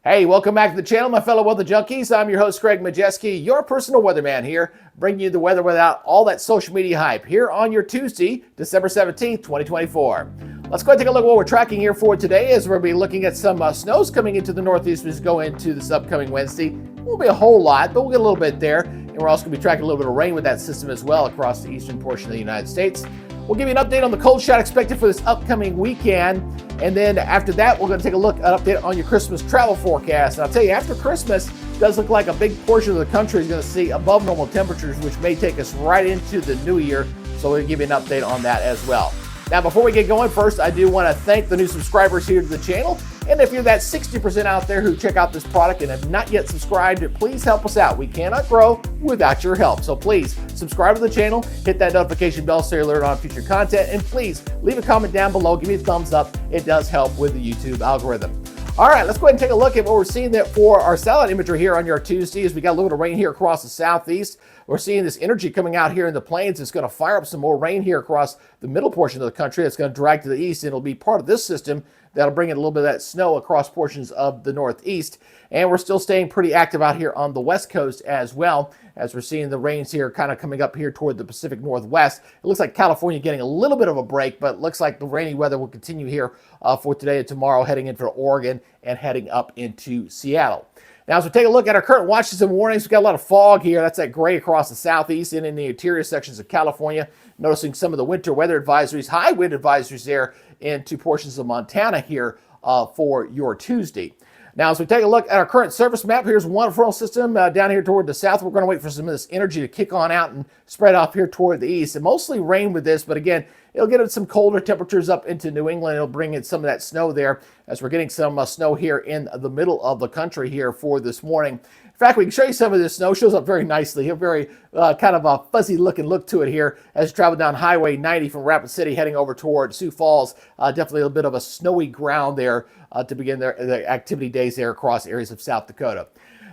Hey, welcome back to the channel, my fellow weather junkies. I'm your host, Greg Majeski, your personal weatherman here, bringing you the weather without all that social media hype here on your Tuesday, December 17th, 2024. Let's go ahead and take a look at what we're tracking here for today as we'll be looking at some snows coming into the Northeast as we go into this upcoming Wednesday. Won't be a whole lot, but we'll get a little bit there. And we're also going to be tracking a little bit of rain with that system as well across the eastern portion of the United States. We'll give you an update on the cold shot expected for this upcoming weekend. And then after that, we're going to take a look at an update on your Christmas travel forecast. And I'll tell you, after Christmas, it does look like a big portion of the country is going to see above normal temperatures, which may take us right into the new year. So we'll give you an update on that as well. Now, before we get going, first, I do want to thank the new subscribers here to the channel. And if you're that 60% out there who check out this product and have not yet subscribed, please help us out. We cannot grow without your help. So please subscribe to the channel, hit that notification bell so you're alerted on future content, and please leave a comment down below. Give me a thumbs up. It does help with the YouTube algorithm. All right, let's go ahead and take a look at what we're seeing there for our satellite imagery here on your Tuesday. As we got a little bit of rain here across the southeast. We're seeing this energy coming out here in the plains. It's going to fire up some more rain here across the middle portion of the country. It's going to drag to the east, and it'll be part of this system that'll bring in a little bit of that snow across portions of the Northeast. And we're still staying pretty active out here on the West Coast as well, as we're seeing the rains here kind of coming up here toward the Pacific Northwest. It looks like California getting a little bit of a break, but it looks like the rainy weather will continue here for today and tomorrow, heading into Oregon and heading up into Seattle. Now, as we take a look at our current watches and warnings, we've got a lot of fog here. That's that gray across the southeast and in the interior sections of California. Noticing some of the winter weather advisories, high wind advisories there into portions of Montana here for your Tuesday. Now, as we take a look at our current surface map, here's one frontal system down here toward the south. We're going to wait for some of this energy to kick on out and spread off here toward the east. And mostly rain with this, but again, it'll get us some colder temperatures up into New England. It'll bring in some of that snow there as we're getting some snow here in the middle of the country here for this morning. In fact, we can show you some of this snow. It shows up very nicely. A very kind of a fuzzy looking look to it here as you travel down Highway 90 from Rapid City heading over toward Sioux Falls. Definitely a bit of a snowy ground there to begin the activity days there across areas of South Dakota.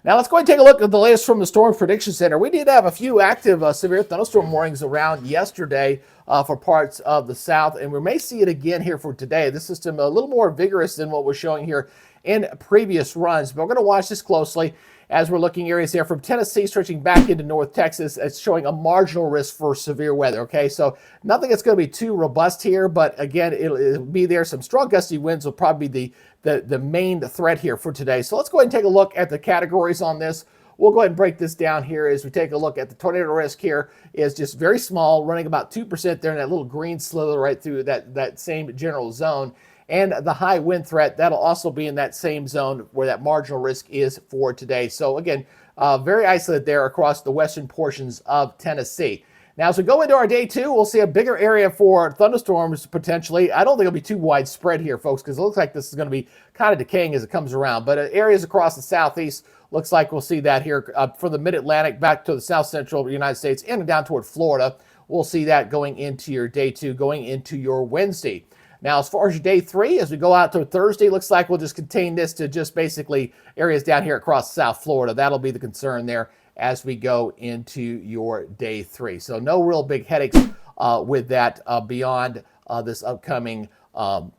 Now let's go ahead and take a look at the latest from the Storm Prediction Center. We did have a few active severe thunderstorm warnings around yesterday for parts of the south, and we may see it again here for today. This system a little more vigorous than what we're showing here in previous runs, but we're going to watch this closely as we're looking areas here from Tennessee stretching back into North Texas. It's showing a marginal risk for severe weather, okay? So nothing that's going to be too robust here, but again, it'll be there. Some strong gusty winds will probably be the main threat here for today. So let's go ahead and take a look at the categories on this. We'll go ahead and break this down here as we take a look at the tornado risk here is just very small, running about 2% there in that little green slither right through that same general zone. And the high wind threat, that'll also be in that same zone where that marginal risk is for today. So again, very isolated there across the western portions of Tennessee. Now, as we go into our day two, we'll see a bigger area for thunderstorms potentially. I don't think it'll be too widespread here, folks, because it looks like this is going to be kind of decaying as it comes around. But areas across the southeast, looks like we'll see that here from the mid-Atlantic back to the south central United States and down toward Florida. We'll see that going into your day two, going into your Wednesday. Now, as far as your day three, as we go out to Thursday, looks like we'll just contain this to just basically areas down here across South Florida. That'll be the concern there as we go into your day three. So no real big headaches with that beyond this upcoming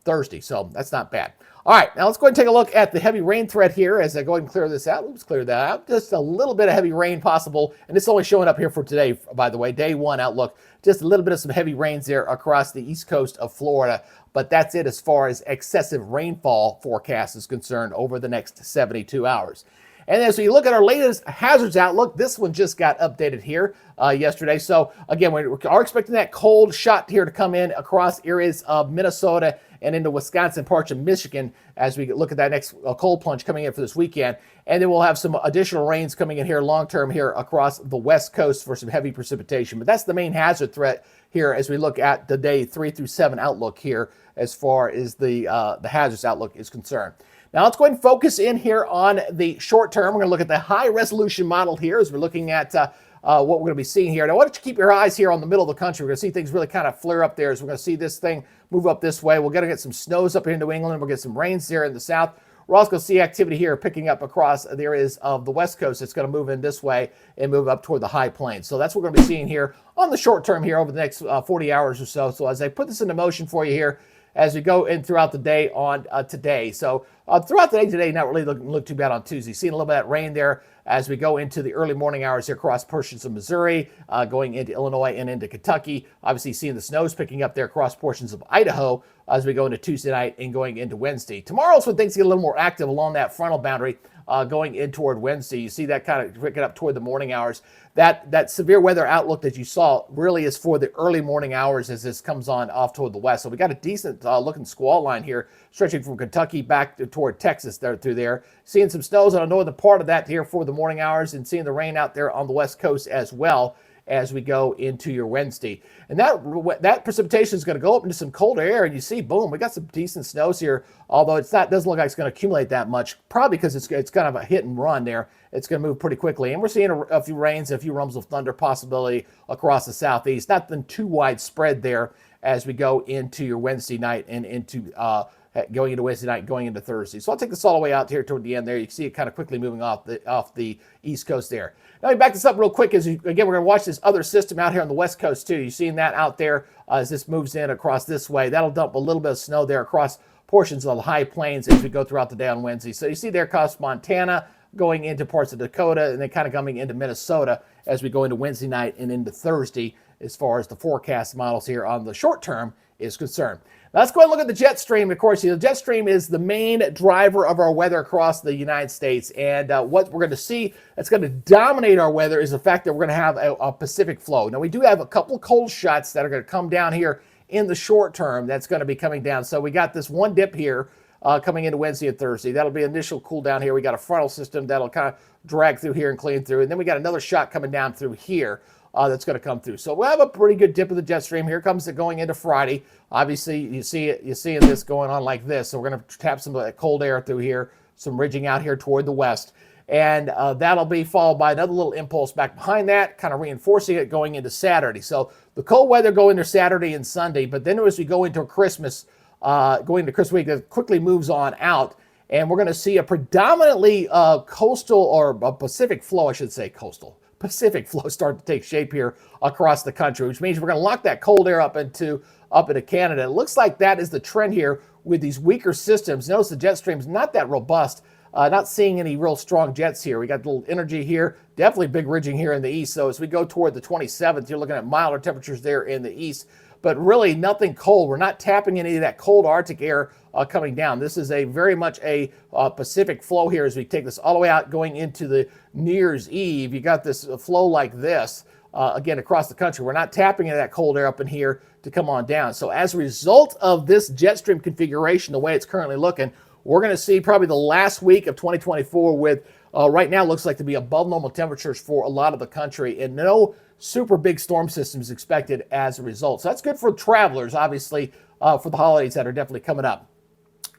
Thursday. So that's not bad. All right, now let's go ahead and take a look at the heavy rain threat here as I go ahead and clear this out. Let's clear that out. Just a little bit of heavy rain possible, and it's only showing up here for today, by the way, day one outlook. Just a little bit of some heavy rains there across the east coast of Florida, but that's it as far as excessive rainfall forecast is concerned over the next 72 hours. And as we look at our latest hazards outlook, this one just got updated here yesterday. So again, we are expecting that cold shot here to come in across areas of Minnesota and into Wisconsin, parts of Michigan, as we look at that next cold plunge coming in for this weekend. And then we'll have some additional rains coming in here long-term here across the West Coast for some heavy precipitation. But that's the main hazard threat here as we look at the day 3 through 7 outlook here as far as the hazards outlook is concerned. Now let's go ahead and focus in here on the short term. We're going to look at the high resolution model here as we're looking at what we're going to be seeing here. Now, why don't you keep your eyes here on the middle of the country? We're going to see things really kind of flare up there as we're going to see this thing move up this way. We're going to get some snows up here in New England. We'll get some rains there in the south. We're also going to see activity here picking up across the areas of the West Coast. It's going to move in this way and move up toward the high plains. So that's what we're going to be seeing here on the short term here over the next 40 hours or so. So as I put this into motion for you here, as we go in throughout the day on today. So throughout the day today, not really look too bad on Tuesday. Seeing a little bit of that rain there as we go into the early morning hours here across portions of Missouri, going into Illinois and into Kentucky. Obviously seeing the snows picking up there across portions of Idaho as we go into Tuesday night and going into Wednesday. Tomorrow's when things get a little more active along that frontal boundary. Going in toward Wednesday, you see that kind of picking up toward the morning hours. That severe weather outlook that you saw really is for the early morning hours as this comes on off toward the west. So we got a decent looking squall line here stretching from Kentucky back toward Texas there through there. Seeing some snows on the northern part of that here for the morning hours, and seeing the rain out there on the west coast as well as we go into your Wednesday. And that precipitation is going to go up into some colder air, and you see, boom, we got some decent snows here, although doesn't look like it's going to accumulate that much, probably because it's kind of a hit and run there. It's going to move pretty quickly. And we're seeing a few rains, a few rumbles of thunder possibility across the southeast. Nothing too widespread there as we go into your Wednesday night and into going into Wednesday night, going into Thursday. So I'll take this all the way out here toward the end there. You can see it kind of quickly moving off the east coast there. Now, let me back this up real quick again, we're going to watch this other system out here on the west coast too. You're seeing that out there as this moves in across this way. That'll dump a little bit of snow there across portions of the high plains as we go throughout the day on Wednesday. So you see there across Montana, going into parts of Dakota, and then kind of coming into Minnesota as we go into Wednesday night and into Thursday as far as the forecast models here on the short term is concerned. Now let's go ahead and look at the jet stream. Of course, the jet stream is the main driver of our weather across the United States. And what we're going to see that's going to dominate our weather is the fact that we're going to have a Pacific flow. Now, we do have a couple of cold shots that are going to come down here in the short term that's going to be coming down. So we got this one dip here coming into Wednesday and Thursday. That'll be initial cool down here. We got a frontal system that'll kind of drag through here and clean through. And then we got another shot coming down through here. That's going to come through. So we'll have a pretty good dip of the jet stream. Here comes it going into Friday. Obviously, you're seeing this going on like this. So we're going to tap some of that cold air through here, some ridging out here toward the west. And that'll be followed by another little impulse back behind that, kind of reinforcing it going into Saturday. So the cold weather go into Saturday and Sunday, but then as we go into Christmas, going to Christmas week, it quickly moves on out. And we're going to see a predominantly coastal or a Pacific flow, I should say coastal. Pacific flow start to take shape here across the country, which means we're going to lock that cold air up into Canada. It looks like that is the trend here with these weaker systems. Notice the jet stream's not that robust. Not seeing any real strong jets here. We got a little energy here, definitely big ridging here in the east. So as we go toward the 27th, you're looking at milder temperatures there in the east, but really nothing cold. We're not tapping any of that cold Arctic air coming down. This is very much a Pacific flow here as we take this all the way out going into the New Year's Eve. You got this flow like this, again, across the country. We're not tapping into that cold air up in here to come on down. So as a result of this jet stream configuration, the way it's currently looking, we're going to see probably the last week of 2024 with right now looks like to be above normal temperatures for a lot of the country, and no super big storm systems expected as a result. So that's good for travelers, obviously, for the holidays that are definitely coming up.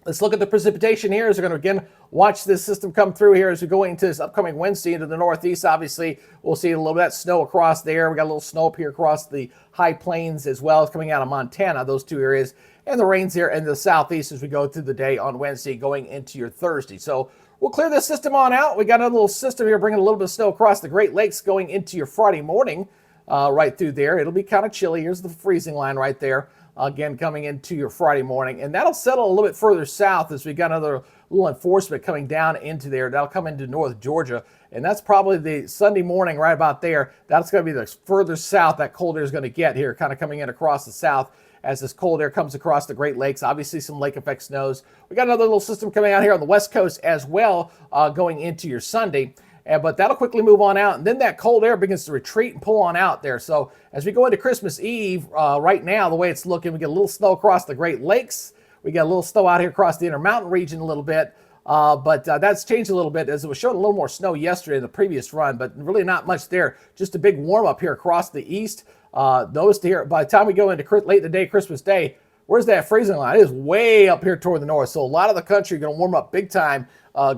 Let's look at the precipitation here as we're going to again watch this system come through here as we go into this upcoming Wednesday into the northeast. Obviously, we'll see a little bit of snow across there. We got a little snow up here across the high plains as well as coming out of Montana, those two areas. And the rains here in the southeast as we go through the day on Wednesday going into your Thursday. So we'll clear this system on out. We got another little system here bringing a little bit of snow across the Great Lakes going into your Friday morning right through there. It'll be kind of chilly. Here's the freezing line right there. Again, coming into your Friday morning. And that'll settle a little bit further south as we got another little enforcement coming down into there. That'll come into North Georgia. And that's probably the Sunday morning right about there. That's going to be the further south that cold air is going to get here, kind of coming in across the south as this cold air comes across the Great Lakes. Obviously, some lake effect snows. We got another little system coming out here on the west coast as well going into your Sunday. But that'll quickly move on out, and then that cold air begins to retreat and pull on out there. So as we go into Christmas Eve, right now, the way it's looking, we get a little snow across the Great Lakes. We got a little snow out here across the Intermountain region a little bit. But that's changed a little bit as it was showing a little more snow yesterday in the previous run, but really not much there. Just a big warm up here across the east. Notice here, by the time we go into late in the day, Christmas Day, where's that freezing line? It is way up here toward the north. So a lot of the country going to warm up big time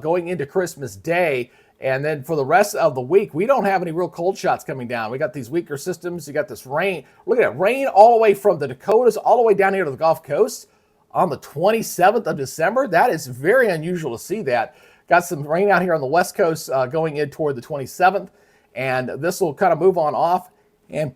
going into Christmas Day. And then for the rest of the week, we don't have any real cold shots coming down. We got these weaker systems. You got this rain. Look at that rain all the way from the Dakotas all the way down here to the Gulf Coast on the 27th of December. That is very unusual to see that. Got some rain out here on the west coast going in toward the 27th. And this will kind of move on off. And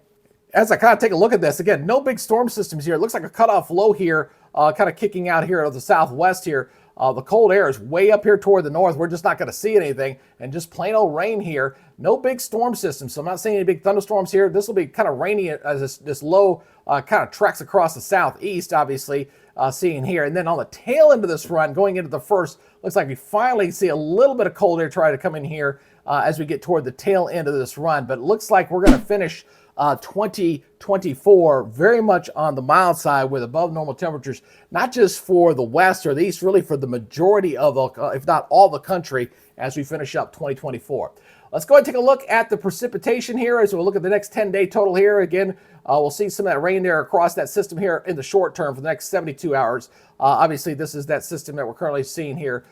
as I kind of take a look at this, again, no big storm systems here. It looks like a cutoff low here kind of kicking out here of the southwest here. The cold air is way up here toward the north. We're just not going to see anything, and just plain old rain here. No big storm system, so I'm not seeing any big thunderstorms here. This will be kind of rainy as this low kind of tracks across the southeast, obviously, seeing here. And then on the tail end of this run, going into the first, looks like we finally see a little bit of cold air try to come in here as we get toward the tail end of this run. But it looks like we're going to finish 2024 very much on the mild side with above normal temperatures, not just for the west or the east, really for the majority of, if not all the country, as we finish up 2024. Let's go ahead and take a look at the precipitation here as we'll look at the next 10-day total here. Again, we'll see some of that rain there across that system here in the short term for the next 72 hours. Obviously, this is that system that we're currently seeing here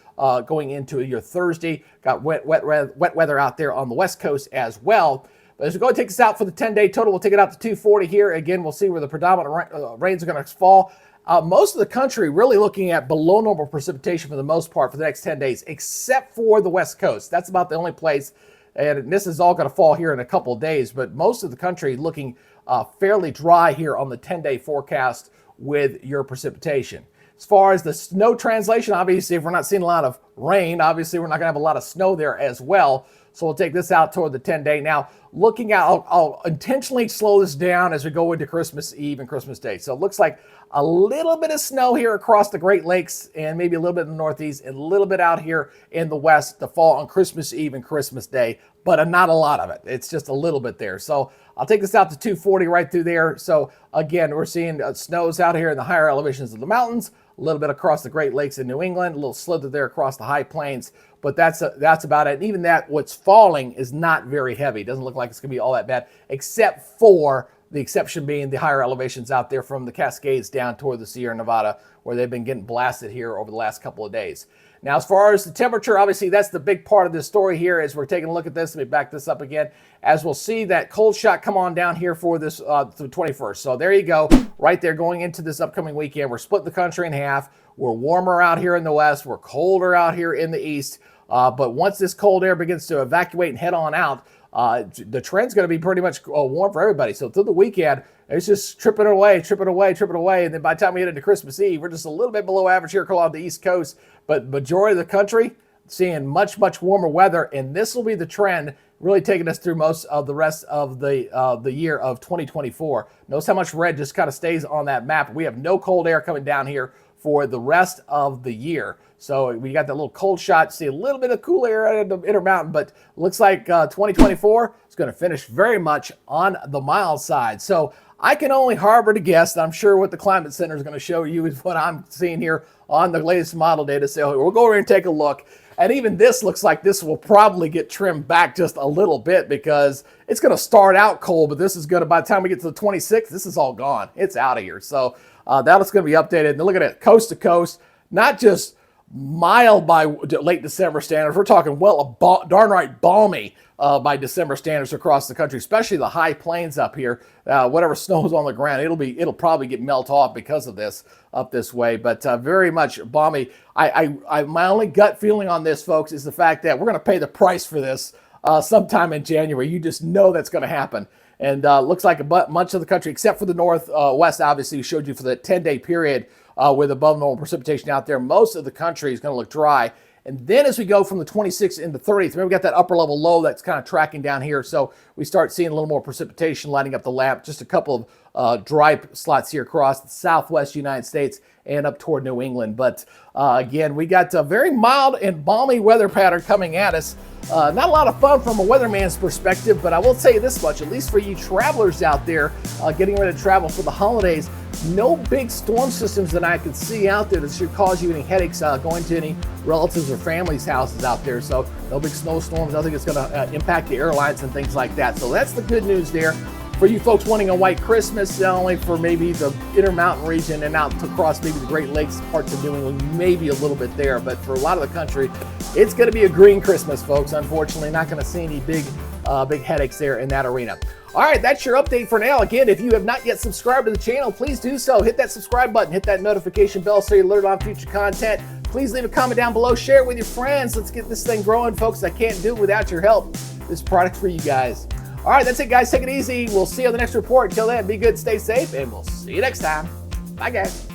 going into your Thursday. Got wet weather out there on the west coast as well. But as we go and take this out for the 10-day total, we'll take it out to 240 here. Again, we'll see where the predominant rains are going to fall. Most of the country really looking at below normal precipitation for the most part for the next 10 days, except for the west coast. That's about the only place, and this is all going to fall here in a couple of days, but most of the country looking fairly dry here on the 10-day forecast with your precipitation. As far as the snow translation, obviously, if we're not seeing a lot of rain, obviously, we're not going to have a lot of snow there as well. So we'll take this out toward the 10-day. Now, looking at, I'll intentionally slow this down as we go into Christmas Eve and Christmas Day. So it looks like a little bit of snow here across the Great Lakes and maybe a little bit in the Northeast and a little bit out here in the West to fall on Christmas Eve and Christmas Day, but not a lot of it. It's just a little bit there. So I'll take this out to 240 right through there. So again, we're seeing snows out here in the higher elevations of the mountains, a little bit across the Great Lakes in New England, a little slither there across the high plains, but that's about it. And even that, what's falling is not very heavy. It doesn't look like it's going to be all that bad, except for the exception being the higher elevations out there from the Cascades down toward the Sierra Nevada, where they've been getting blasted here over the last couple of days. Now, as far as the temperature, obviously, that's the big part of this story here as we're taking a look at this. Let me back this up again. As we'll see that cold shot come on down here for this the 21st. So there you go, right there going into this upcoming weekend. We're splitting the country in half. We're warmer out here in the west. We're colder out here in the east. But once this cold air begins to evacuate and head on out, the trend's going to be pretty much warm for everybody. So through the weekend, it's just tripping away. And then by the time we get into Christmas Eve, we're just a little bit below average here along the East Coast. But majority of the country seeing much warmer weather. And this will be the trend really taking us through most of the rest of the year of 2024. Notice how much red just kind of stays on that map. We have no cold air coming down here for the rest of the year. So we got that little cold shot, see a little bit of cool air at the Intermountain, but looks like 2024 is going to finish very much on the mild side. So I can only harbor to guess, and I'm sure what the Climate Center is going to show you is what I'm seeing here on the latest model data. So we'll go over and take a look. And even this looks like this will probably get trimmed back just a little bit because it's going to start out cold, but this is going to, by the time we get to the 26th, this is all gone. It's out of here. So that's going to be updated. And look at it, coast to coast, not just mild by late December standards. We're talking, darn right balmy by December standards across the country, especially the high plains up here. Whatever snow is on the ground, it'll probably get melt off because of this up this way, but very much balmy. My only gut feeling on this, folks, is the fact that we're going to pay the price for this sometime in January. You just know that's going to happen. And looks like much of the country, except for the northwest, obviously, showed you for the 10-day period with above normal precipitation out there. Most of the country is going to look dry. And then as we go from the 26th into 30th, remember we got that upper level low that's kind of tracking down here. So we start seeing a little more precipitation lighting up the lamp. Just a couple of dry slots here across the southwest United States and up toward New England. But again, we got a very mild and balmy weather pattern coming at us. Not a lot of fun from a weatherman's perspective, but I will tell you this much, at least for you travelers out there getting ready to travel for the holidays, no big storm systems that I can see out there that should cause you any headaches going to any relatives or families' houses out there. So no big snowstorms, nothing that's going to impact the airlines and things like that. So that's the good news there. For you folks wanting a white Christmas, not only for maybe the Intermountain region and out across maybe the Great Lakes parts of New England, maybe a little bit there, but for a lot of the country, it's going to be a green Christmas, folks. Unfortunately, not going to see any big headaches there in that arena. All right, that's your update for now. Again, if you have not yet subscribed to the channel, please do so. Hit that subscribe button, hit that notification bell so you're alerted on future content. Please leave a comment down below, share it with your friends. Let's get this thing growing, folks. I can't do it without your help. This product's for you guys. All right, that's it, guys. Take it easy. We'll see you on the next report. Until then, be good, stay safe, and we'll see you next time. Bye, guys.